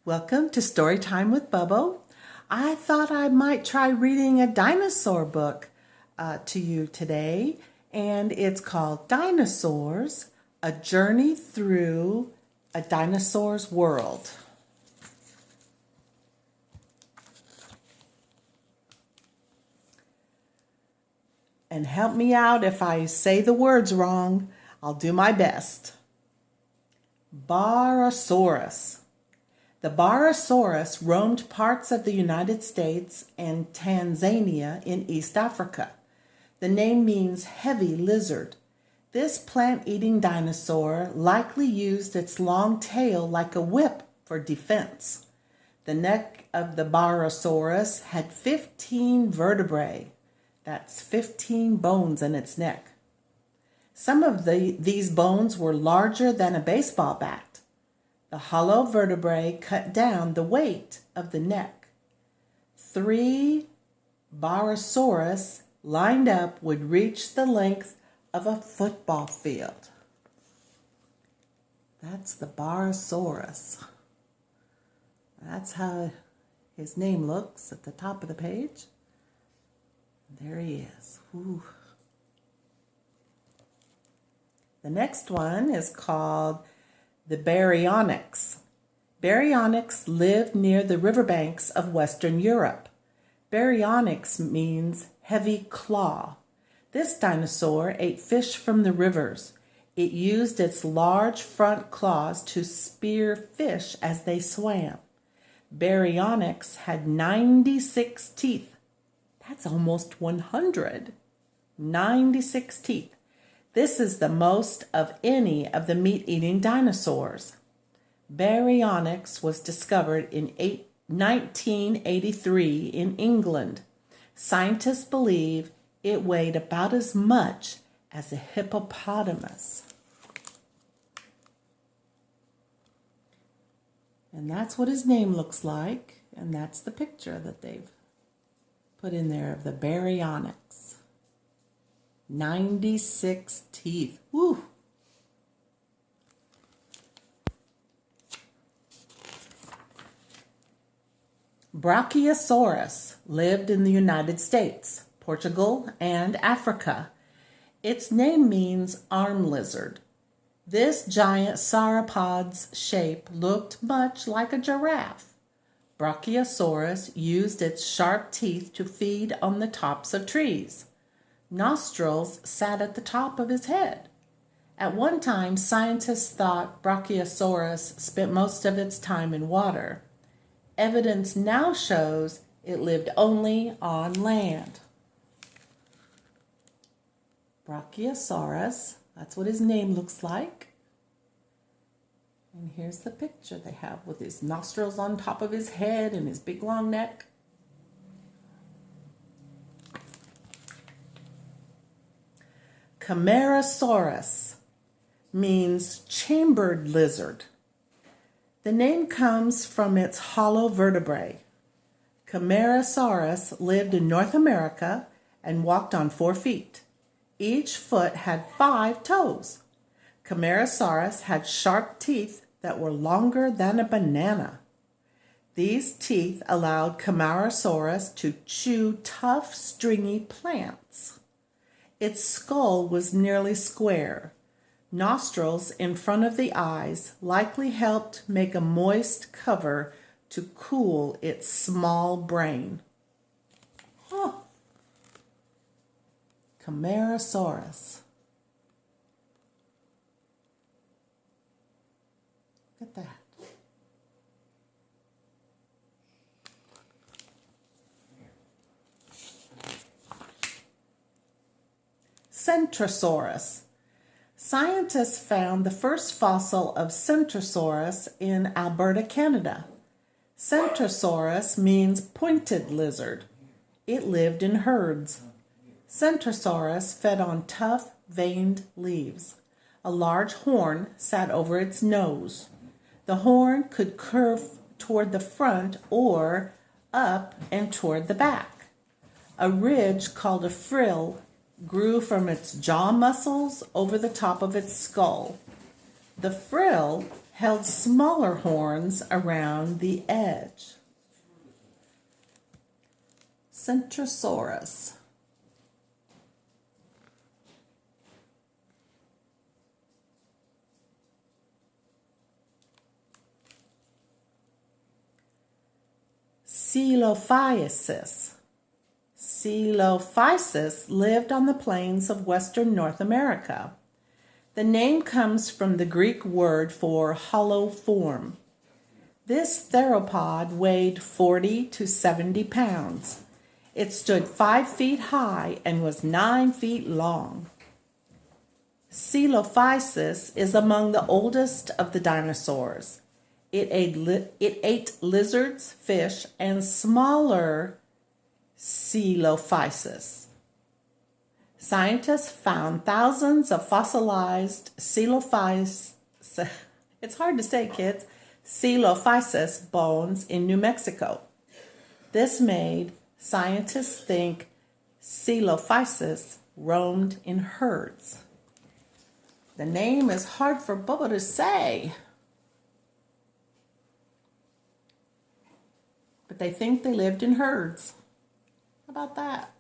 Welcome to Storytime with Bubbo. I thought I might try reading a dinosaur book to you today, and it's called Dinosaurs, A Journey Through a Dinosaur's World. And help me out if I say the words wrong. I'll do my best. Barosaurus. The Barosaurus roamed parts of the United States and Tanzania in East Africa. The name means heavy lizard. This plant-eating dinosaur likely used its long tail like a whip for defense. The neck of the Barosaurus had 15 vertebrae. That's 15 bones in its neck. Some of these bones were larger than a baseball bat. The hollow vertebrae cut down the weight of the neck. 3 Barosaurus lined up would reach the length of a football field. That's the Barosaurus. That's how his name looks at the top of the page. There he is. Ooh. The next one is called the Baryonyx. Baryonyx lived near the riverbanks of Western Europe. Baryonyx means heavy claw. This dinosaur ate fish from the rivers. It used its large front claws to spear fish as they swam. Baryonyx had 96 teeth. That's almost 100. 96 teeth. This is the most of any of the meat-eating dinosaurs. Baryonyx was discovered in 1983 in England. Scientists believe it weighed about as much as a hippopotamus. And that's what his name looks like, and that's the picture that they've put in there of the Baryonyx. 96 teeth. Woo! Brachiosaurus lived in the United States, Portugal, and Africa. Its name means arm lizard. This giant sauropod's shape looked much like a giraffe. Brachiosaurus used its sharp teeth to feed on the tops of trees. Nostrils sat at the top of his head. At one time, scientists thought Brachiosaurus spent most of its time in water. Evidence now shows it lived only on land. Brachiosaurus, that's what his name looks like. And here's the picture they have with his nostrils on top of his head and his big long neck. Camarasaurus means chambered lizard. The name comes from its hollow vertebrae. Camarasaurus lived in North America and walked on 4 feet. Each foot had 5 toes. Camarasaurus had sharp teeth that were longer than a banana. These teeth allowed Camarasaurus to chew tough, stringy plants. Its skull was nearly square. Nostrils in front of the eyes likely helped make a moist cover to cool its small brain. Oh. Camarasaurus. Look at that. Centerostosaurus. Scientists found the first fossil of Centerostosaurus in Alberta, Canada. Centerostosaurus means pointed lizard. It lived in herds. Centerostosaurus fed on tough, veined leaves. A large horn sat over its nose. The horn could curve toward the front or up and toward the back. A ridge called a frill grew from its jaw muscles over the top of its skull. The frill held smaller horns around the edge. Centerostosaurus. Coelophysis. Coelophysis lived on the plains of western North America. The name comes from the Greek word for hollow form. This theropod weighed 40 to 70 pounds. It stood 5 feet high and was 9 feet long. Coelophysis is among the oldest of the dinosaurs. It ate lizards, fish, and smaller Coelophysis. Scientists found thousands of fossilized Coelophysis, it's hard to say, kids, Coelophysis bones in New Mexico. This made scientists think Coelophysis roamed in herds. The name is hard for Bubba to say, but they think they lived in herds. How about that?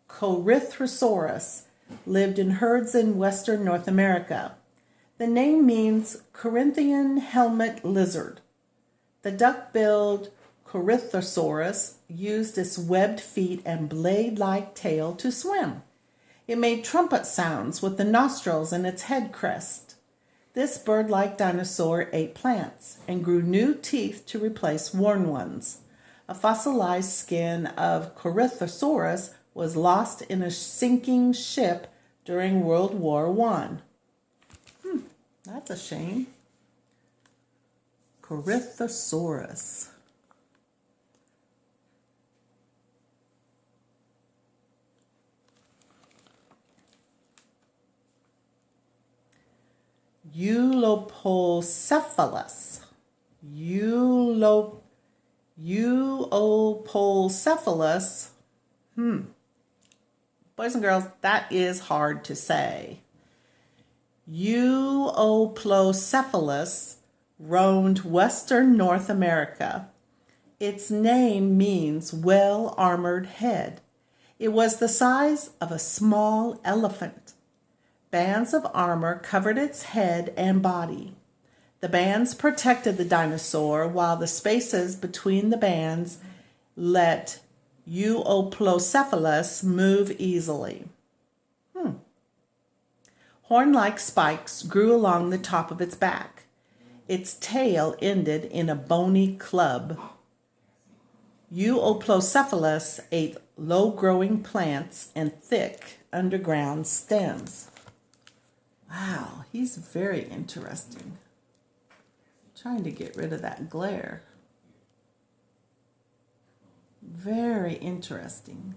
Corythosaurus lived in herds in western North America. The name means Corinthian helmet lizard. The duck-billed Corythosaurus used its webbed feet and blade-like tail to swim. It made trumpet sounds with the nostrils and its head crest. This bird-like dinosaur ate plants and grew new teeth to replace worn ones. A fossilized skin of Corythosaurus was lost in a sinking ship during World War I. That's a shame. Corythosaurus. Opal Cephalus. Opal Cephalus. Boys and girls, that is hard to say. Opal Cephalus roamed western North America. Its name means well-armored head. It was the size of a small elephant. Bands of armor covered its head and body. The bands protected the dinosaur, while the spaces between the bands let Opal Cephalus move easily. Horn-like spikes grew along the top of its back. Its tail ended in a bony club. Opal Cephalus ate low-growing plants and thick underground stems. Wow, he's very interesting. Trying to get rid of that glare. Very interesting.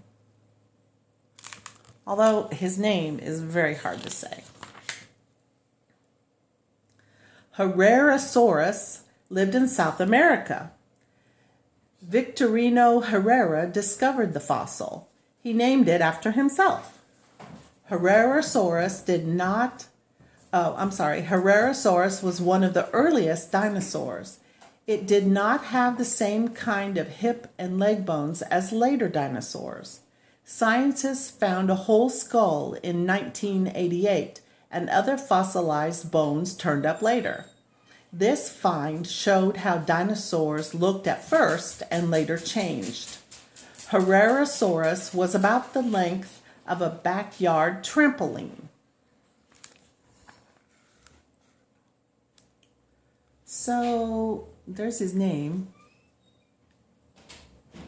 Although his name is very hard to say. Herrerasaurus lived in South America. Victorino Herrera discovered the fossil. He named it after himself. Herrerasaurus was one of the earliest dinosaurs. It did not have the same kind of hip and leg bones as later dinosaurs. Scientists found a whole skull in 1988, and other fossilized bones turned up later. This find showed how dinosaurs looked at first and later changed. Herrerasaurus was about the length of a backyard trampoline. So there's his name.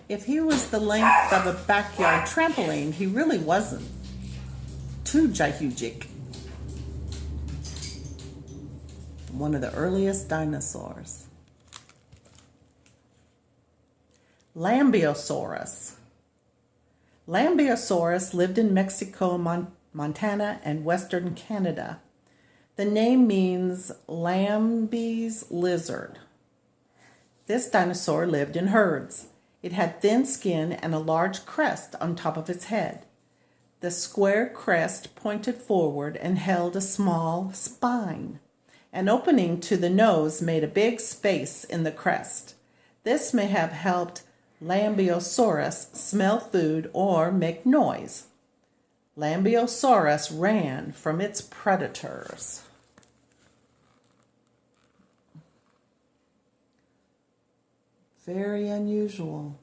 If he was the length of a backyard trampoline, he really wasn't too gigantic. One of the earliest dinosaurs. Lambeosaurus. Lambeosaurus lived in Mexico, Montana, and western Canada. The name means Lambe's lizard. This dinosaur lived in herds. It had thin skin and a large crest on top of its head. The square crest pointed forward and held a small spine. An opening to the nose made a big space in the crest. This may have helped Lambeosaurus smell food or make noise. Lambeosaurus ran from its predators. Very unusual.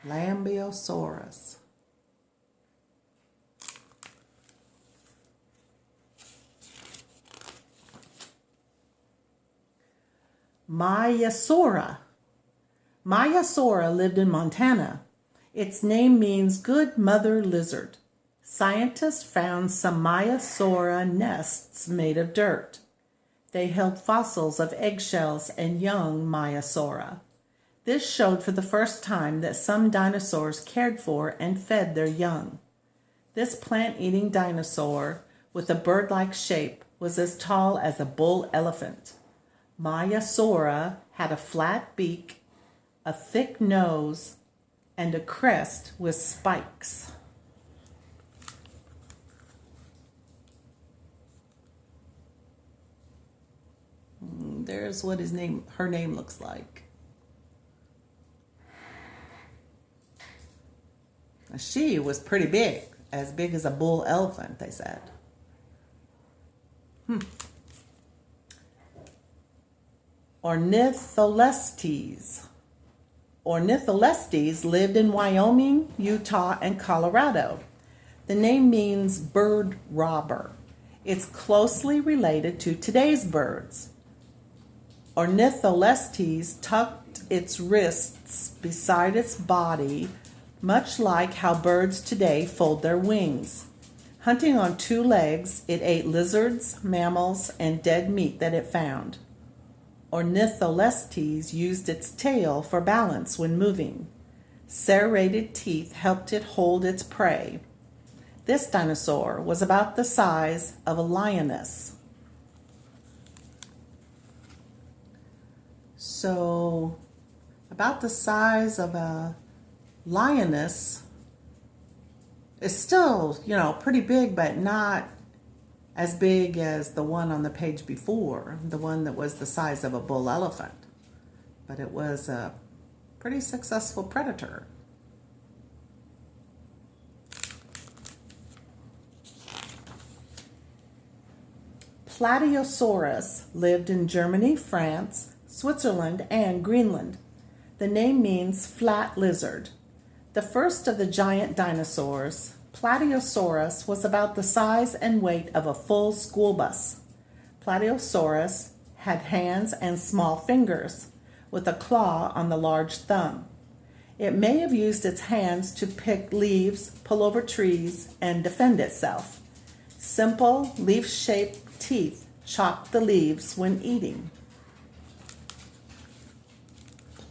Lambeosaurus. Maiasaura. Maiasaura lived in Montana. Its name means good mother lizard. Scientists found some Maiasaura nests made of dirt. They held fossils of eggshells and young Maiasaura. This showed for the first time that some dinosaurs cared for and fed their young. This plant-eating dinosaur with a bird-like shape was as tall as a bull elephant. Maiasaura had a flat beak, a thick nose, and a crest with spikes. There's what her name looks like. She was pretty big as a bull elephant, they said. Ornitholestes. Ornitholestes lived in Wyoming, Utah, and Colorado. The name means bird robber. It's closely related to today's birds. Ornitholestes tucked its wrists beside its body, much like how birds today fold their wings. Hunting on two legs, it ate lizards, mammals, and dead meat that it found. Ornitholestes used its tail for balance when moving. Serrated teeth helped it hold its prey. This dinosaur was about the size of a lioness. So, about the size of a lioness is still, pretty big, but not as big as the one on the page before, the one that was the size of a bull elephant. But it was a pretty successful predator. Plateosaurus lived in Germany, France, Switzerland, and Greenland. The name means flat lizard. The first of the giant dinosaurs, Plateosaurus, was about the size and weight of a full school bus. Plateosaurus had hands and small fingers, with a claw on the large thumb. It may have used its hands to pick leaves, pull over trees, and defend itself. Simple, leaf-shaped teeth chopped the leaves when eating.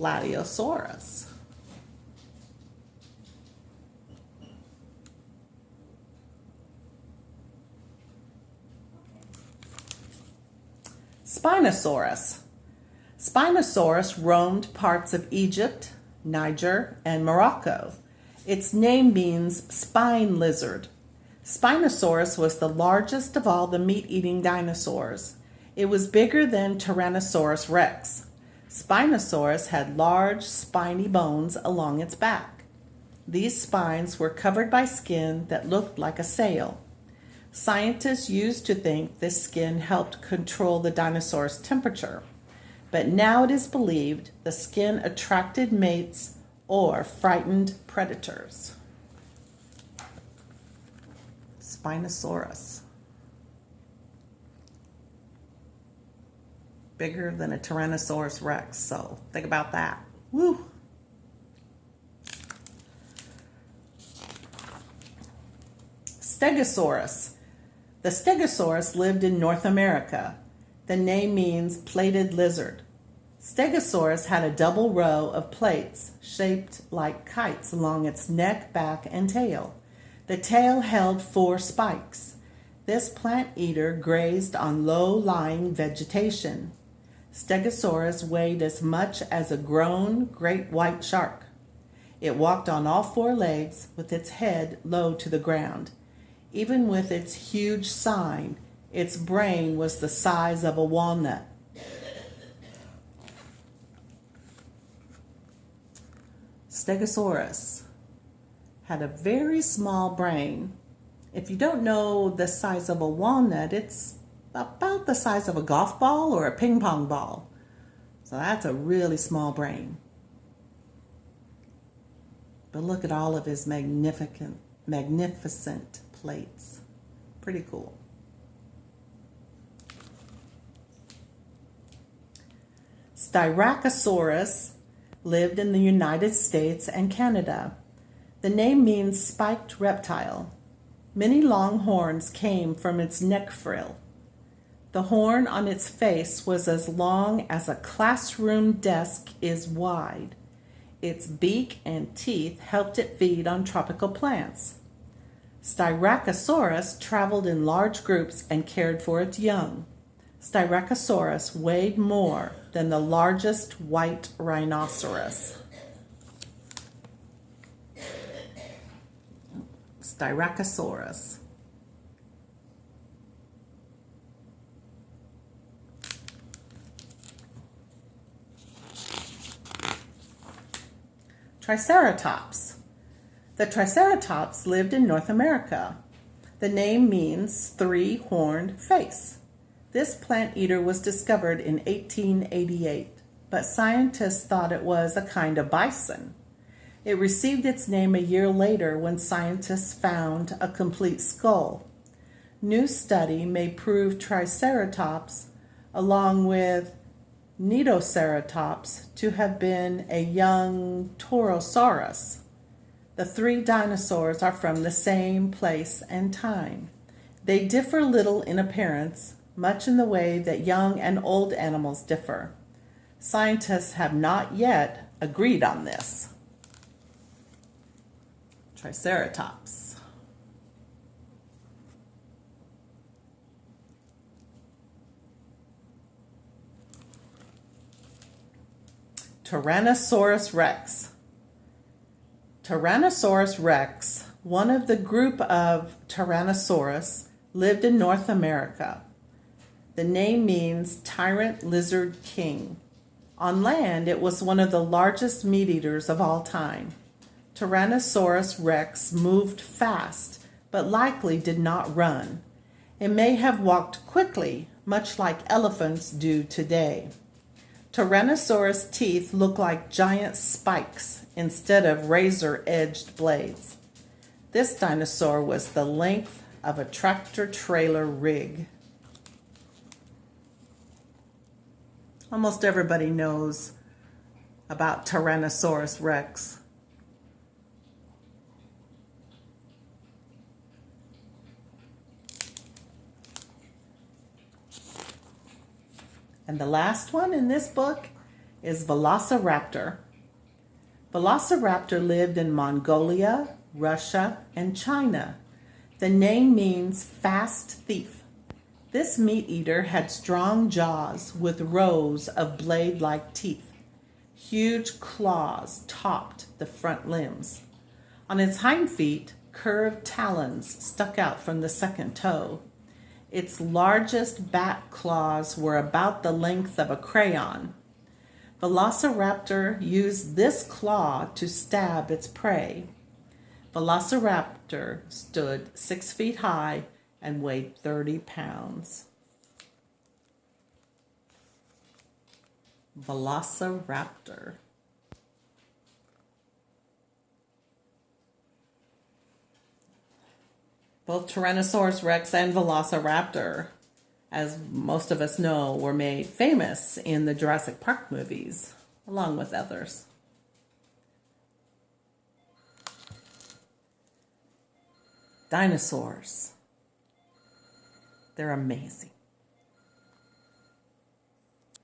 Plateosaurus. Spinosaurus. Spinosaurus roamed parts of Egypt, Niger, and Morocco. Its name means spine lizard. Spinosaurus was the largest of all the meat-eating dinosaurs. It was bigger than Tyrannosaurus Rex. Spinosaurus had large, spiny bones along its back. These spines were covered by skin that looked like a sail. Scientists used to think this skin helped control the dinosaur's temperature, but now it is believed the skin attracted mates or frightened predators. Spinosaurus. Bigger than a Tyrannosaurus Rex, so think about that. Woo! Stegosaurus. The Stegosaurus lived in North America. The name means plated lizard. Stegosaurus had a double row of plates shaped like kites along its neck, back, and tail. The tail held 4 spikes. This plant eater grazed on low-lying vegetation. Stegosaurus weighed as much as a grown great white shark. It walked on all four legs with its head low to the ground. Even with its huge sign, its brain was the size of a walnut. Stegosaurus had a very small brain. If you don't know the size of a walnut, it's about the size of a golf ball or a ping pong ball. So that's a really small brain. But look at all of his magnificent plates. Pretty cool. Styracosaurus lived in the United States and Canada. The name means spiked reptile. Many long horns came from its neck frill. The horn on its face was as long as a classroom desk is wide. Its beak and teeth helped it feed on tropical plants. Styracosaurus traveled in large groups and cared for its young. Styracosaurus weighed more than the largest white rhinoceros. Styracosaurus. Triceratops. The Triceratops lived in North America. The name means three-horned face. This plant eater was discovered in 1888, but scientists thought it was a kind of bison. It received its name a year later when scientists found a complete skull. New study may prove Triceratops, along with Nidoceratops, to have been a young Torosaurus. The three dinosaurs are from the same place and time. They differ little in appearance, much in the way that young and old animals differ. Scientists have not yet agreed on this. Triceratops. Tyrannosaurus Rex. Tyrannosaurus Rex, one of the group of Tyrannosaurus, lived in North America. The name means tyrant lizard king. On land, it was one of the largest meat eaters of all time. Tyrannosaurus Rex moved fast, but likely did not run. It may have walked quickly, much like elephants do today. Tyrannosaurus teeth look like giant spikes instead of razor-edged blades. This dinosaur was the length of a tractor-trailer rig. Almost everybody knows about Tyrannosaurus Rex. And the last one in this book is Velociraptor. Velociraptor lived in Mongolia, Russia, and China. The name means fast thief. This meat eater had strong jaws with rows of blade-like teeth. Huge claws topped the front limbs. On its hind feet, curved talons stuck out from the second toe. Its largest back claws were about the length of a crayon. Velociraptor used this claw to stab its prey. Velociraptor stood 6 feet high and weighed 30 pounds. Velociraptor. Both Tyrannosaurus Rex and Velociraptor, as most of us know, were made famous in the Jurassic Park movies, along with others. Dinosaurs. They're amazing.